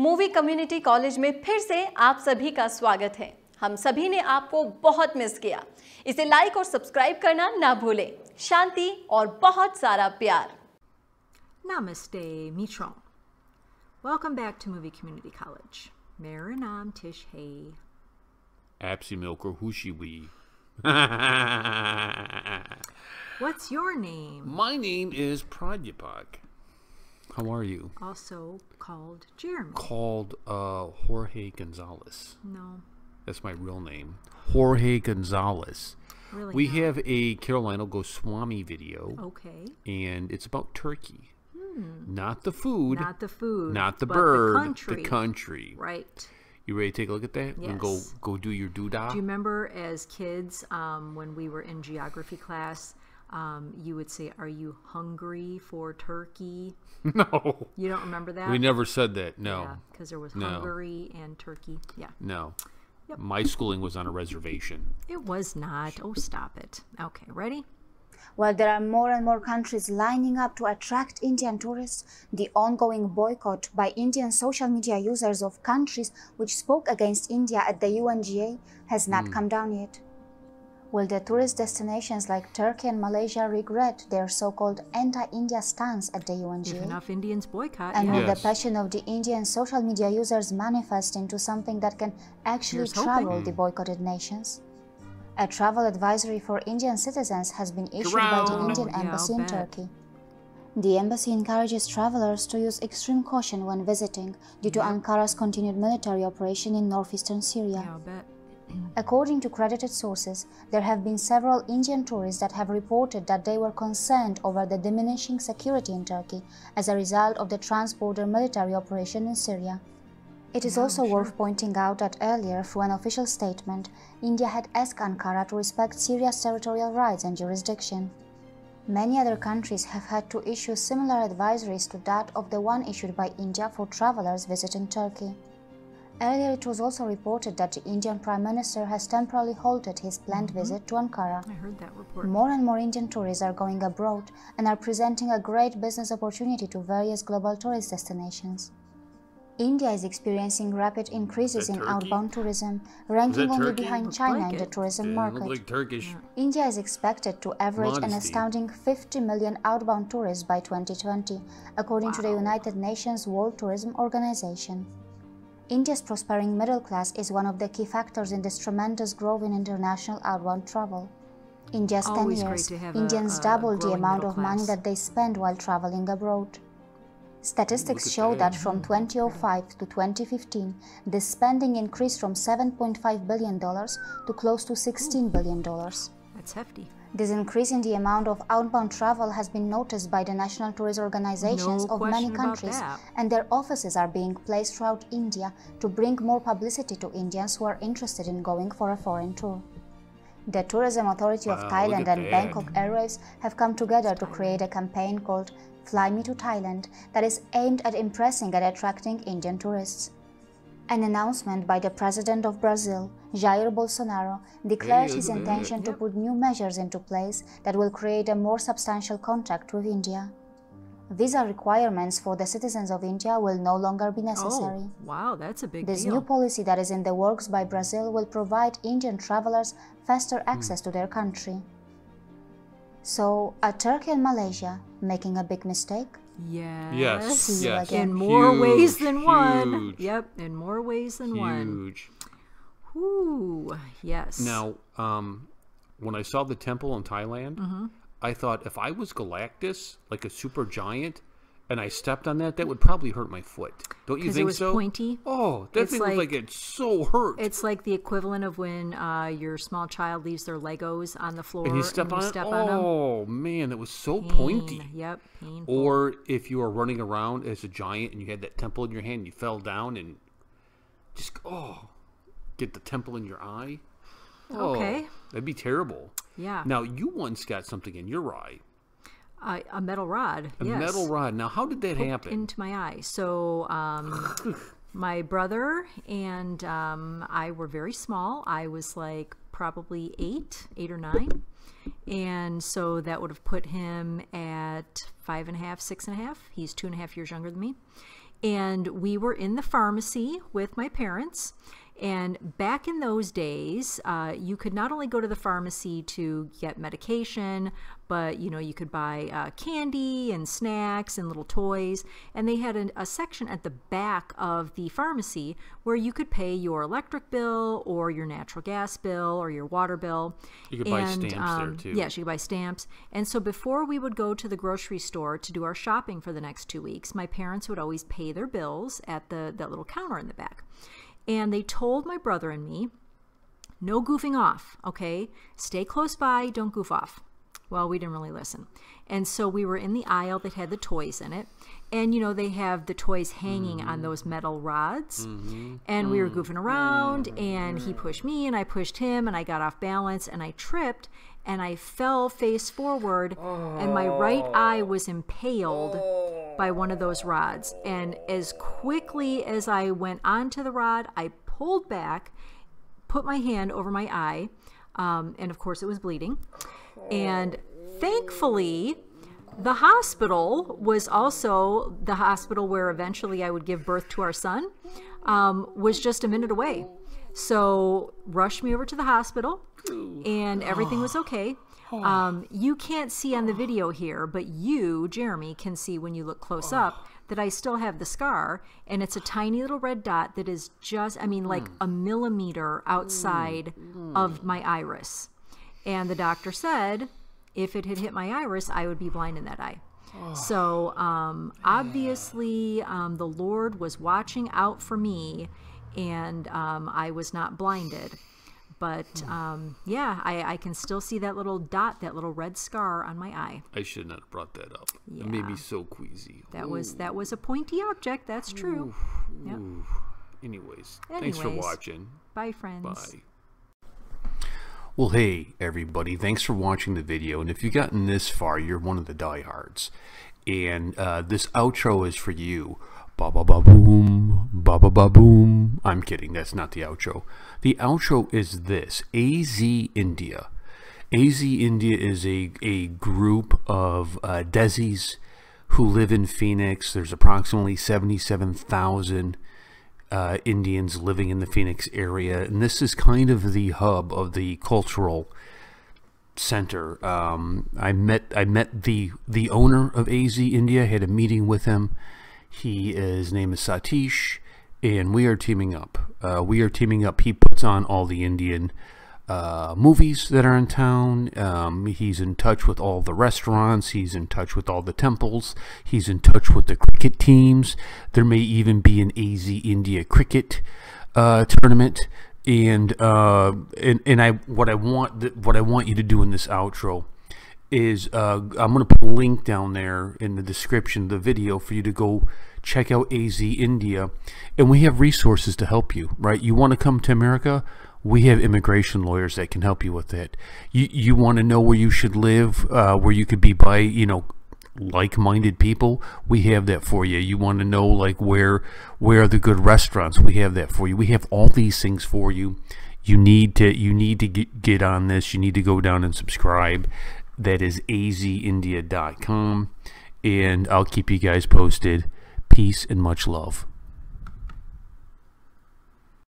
Movie community college में फिर से आप सभी का स्वागत है। हम सभी ने आपको बहुत मिस किया। इसे लाइक और सब्सक्राइब करना ना भूलें। शांति और बहुत सारा प्यार। Namaste, Mitron. Welcome back to Movie Community College. मेरा नाम तिश है। Apsy Milker Hushiwi. What's your name? My name is Pradyapak. How are you? Also called Jeremy. Called Jorge Gonzalez. No. That's my real name. Jorge Gonzalez. Really We not. have a Karolina Goswami video. Okay. And it's about turkey. Not the food. Not the food. Not the but bird. The country. The country. Right. You ready to take a look at that? Yes. And go do your doodah? Do you remember as kids when we were in geography class, you would say, "Are you hungry for turkey?" No. You don't remember that? We never said that. No. Yeah, because there was No. Hungary and turkey. Yeah. No. Yep. My schooling was on a reservation. It was not. Oh, stop it. Okay, ready? While there are more and more countries lining up to attract Indian tourists, the ongoing boycott by Indian social media users of countries which spoke against India at the UNGA has not come down yet. Will the tourist destinations like Turkey and Malaysia regret their so-called anti-India stance at the UNGA? If enough Indians boycott, And yeah. will the Yes. passion of the Indian social media users manifest into something that can actually Here's hoping. travel the boycotted nations? A travel advisory for Indian citizens has been issued by the Around. Indian Yeah, I'll Embassy in bet. Turkey. The embassy encourages travelers to use extreme caution when visiting due to Ankara's continued military operation in northeastern Syria. Yeah, I'll bet. According to credited sources, there have been several Indian tourists that have reported that they were concerned over the diminishing security in Turkey as a result of the trans-border military operation in Syria. It is Yeah, also sure. worth pointing out that earlier, through an official statement, India had asked Ankara to respect Syria's territorial rights and jurisdiction. Many other countries have had to issue similar advisories to that of the one issued by India for travelers visiting Turkey. Earlier, it was also reported that the Indian Prime Minister has temporarily halted his planned visit to Ankara. I heard that report. More and more Indian tourists are going abroad and are presenting a great business opportunity to various global tourist destinations. India is experiencing rapid increases in Turkey? outbound tourism, ranking only Turkey? behind Looks China like in the it. tourism Didn't market. look like Turkish. India is expected to average an Modesty. astounding 50 million outbound tourists by 2020, according to the Wow. United Nations World Tourism Organization. India's prospering middle class is one of the key factors in this tremendous growth in international outbound travel. In just 10 Always great years, to have Indians a doubled the growing amount middle of money class. that they spend while traveling abroad. Statistics Look at show that. that from 2005 to 2015, this spending increased from $7.5 billion to close to $16 billion. That's hefty. This increase in the amount of outbound travel has been noticed by the national tourist organizations No of many question about countries, that. and their offices are being placed throughout India to bring more publicity to Indians who are interested in going for a foreign tour. The Tourism Authority of Wow, Thailand look at and that. Bangkok Airways have come together to create a campaign called Fly Me to Thailand that is aimed at impressing and attracting Indian tourists. An announcement by the President of Brazil, Jair Bolsonaro, declared Hey, his look at that. intention to Yep. put new measures into place that will create a more substantial contact with India. Visa requirements for the citizens of India will no longer be necessary. Oh, wow, that's a big This deal. new policy that is in the works by Brazil will provide Indian travelers faster Hmm. access to their country. So, are Turkey and Malaysia making a big mistake? Yes. Yes. See you Yes. again. In more ways than Huge, one. huge. Yep, in more ways than one. Huge. Ooh, yes. Now, when I saw the temple in Thailand, I thought if I was Galactus, like a super giant, and I stepped on that, that would probably hurt my foot. Don't you 'Cause it think was so? pointy? Oh, that It's thing looked like- like it so hurt. It's like the equivalent of when your small child leaves their Legos on the floor and you step on it. on them. Oh man, it was so pointy. Yep, painful. Or if you were running around as a giant and you had that temple in your hand, and you fell down and just get the temple in your eye. Oh, Okay. that'd be terrible. Yeah. Now you once got something in your eye, A metal rod. a yes. metal rod. Now how did that Poked happen? into my eye. So my brother and I were very small. I was like probably eight or nine. And so that would have put him at 5.5, 6.5. He's 2.5 years younger than me. And we were in the pharmacy with my parents. And back in those days, you could not only go to the pharmacy to get medication, but you could buy candy and snacks and little toys. And they had a section at the back of the pharmacy where you could pay your electric bill or your natural gas bill or your water bill. You could buy stamps there too. Yes, you could buy stamps. And so before we would go to the grocery store to do our shopping for the next 2 weeks, my parents would always pay their bills at that little counter in the back. And they told my brother and me, no goofing off, okay? Stay close by, don't goof off. Well, we didn't really listen. And so we were in the aisle that had the toys in it. And, they have the toys hanging on those metal rods. And we were goofing around, and he pushed me, and I pushed him, and I got off balance, and I tripped, and I fell face forward, and my right eye was impaled by one of those rods. And as quickly as I went onto the rod, I pulled back, put my hand over my eye, and of course it was bleeding. And thankfully, the hospital was also the hospital where eventually I would give birth to our son, was just a minute away. So rushed me over to the hospital, and everything was okay. You can't see on the video here, but you, Jeremy, can see when you look close up that I still have the scar, and it's a tiny little red dot that is just, like a millimeter outside of my iris. And the doctor said if it had hit my iris, I would be blind in that eye. So obviously the Lord was watching out for me, and I was not blinded. But yeah, I can still see that little dot, that little red scar on my eye. I should not have brought that up. Yeah. It made me so queasy. That was a pointy object. That's true. Yep. Anyways, thanks for watching. Bye, friends. Bye. Well, hey, everybody. Thanks for watching the video. And if you've gotten this far, you're one of the diehards. And this outro is for you. Ba-ba-ba-boom, ba-ba-ba-boom. I'm kidding. That's not the outro. The outro is this. AZ India. AZ India is a group of Desis who live in Phoenix. There's approximately 77,000 Indians living in the Phoenix area, and this is kind of the hub of the cultural center. I met the owner of AZ India. I had a meeting with him. His name is Satish, and we are teaming up. He puts on all the Indian movies that are in town. He's in touch with all the restaurants. He's in touch with all the temples. He's in touch with the cricket teams. There may even be an AZ India cricket tournament. And what I want you to do in this outro is I'm going to put a link down there in the description of the video for you to go check out AZ India. And we have resources to help you, right? You want to come to America? We have immigration lawyers that can help you with that. You want to know where you should live, where you could be by, like-minded people? We have that for you. You want to know, like, where are the good restaurants? We have that for you. We have all these things for you. You need to get on this. You need to go down and subscribe. That is azindia.com, and I'll keep you guys posted. Peace and much love.